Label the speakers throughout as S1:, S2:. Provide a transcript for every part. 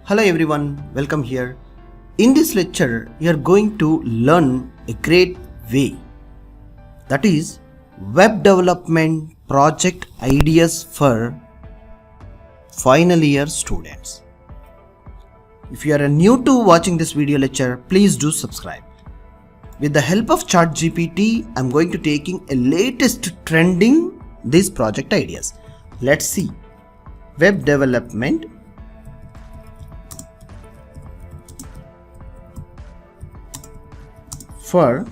S1: Hello everyone, welcome here. In this lecture, you are going to learn a great way, that is web development project ideas for final year students. If you are new to watching this video lecture, please do subscribe. With the help of ChatGPT, I am going to taking a latest trending these project ideas. Let's see. Web development for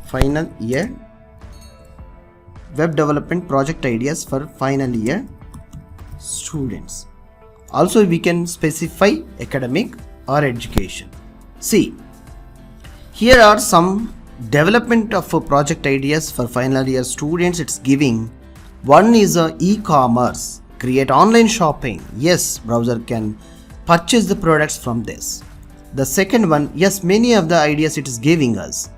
S1: final year, web development project ideas for final year students. Also we can specify academic or education. See, here are some development of project ideas for final year students. It's giving one is a e-commerce, create online shopping. Yes, browser can purchase the products from this. The second one, yes, many of the ideas it is giving us.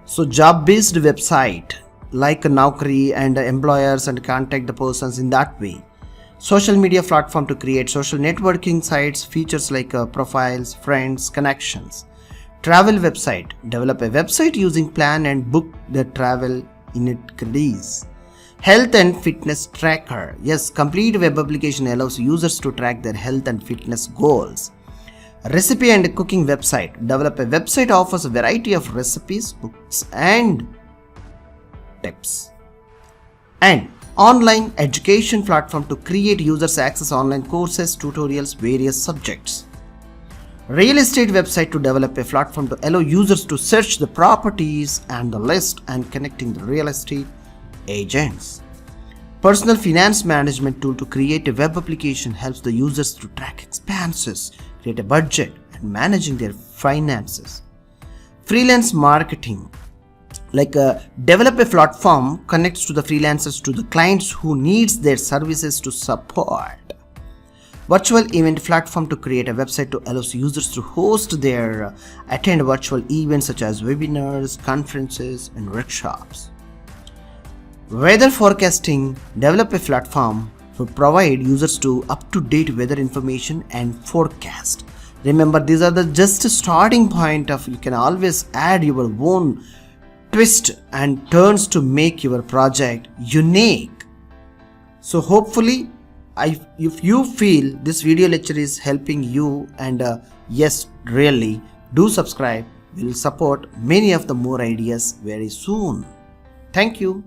S1: So job based website like Naukri and employers and contact the persons in that way. Social media platform to create social networking sites, features like profiles, friends, connections. Travel website, develop a website using plan and book the travel in it credits. Health and fitness tracker, yes, complete web application allows users to track their health and fitness goals. Recipe and cooking website, develop a website offers a variety of recipes, books and tips. And online education platform to create users access online courses, tutorials, various subjects. Real estate website to develop a platform to allow users to search the properties and the list and connecting the real estate agents. Personal finance management tool to create a web application helps the users to track expenses, create a budget and managing their finances. Freelance marketing, like develop a platform connects to the freelancers to the clients who needs their services to support. Virtual event platform to create a website to allow users to host their attend virtual events such as webinars, conferences and workshops. Weather forecasting, develop a platform to provide users to up-to-date weather information and forecast. Remember, these are the just starting point of, you can always add your own twist and turns to make your project unique. So hopefully, if you feel this video lecture is helping you, and yes, really do subscribe. We will support many of the more ideas very soon. Thank you.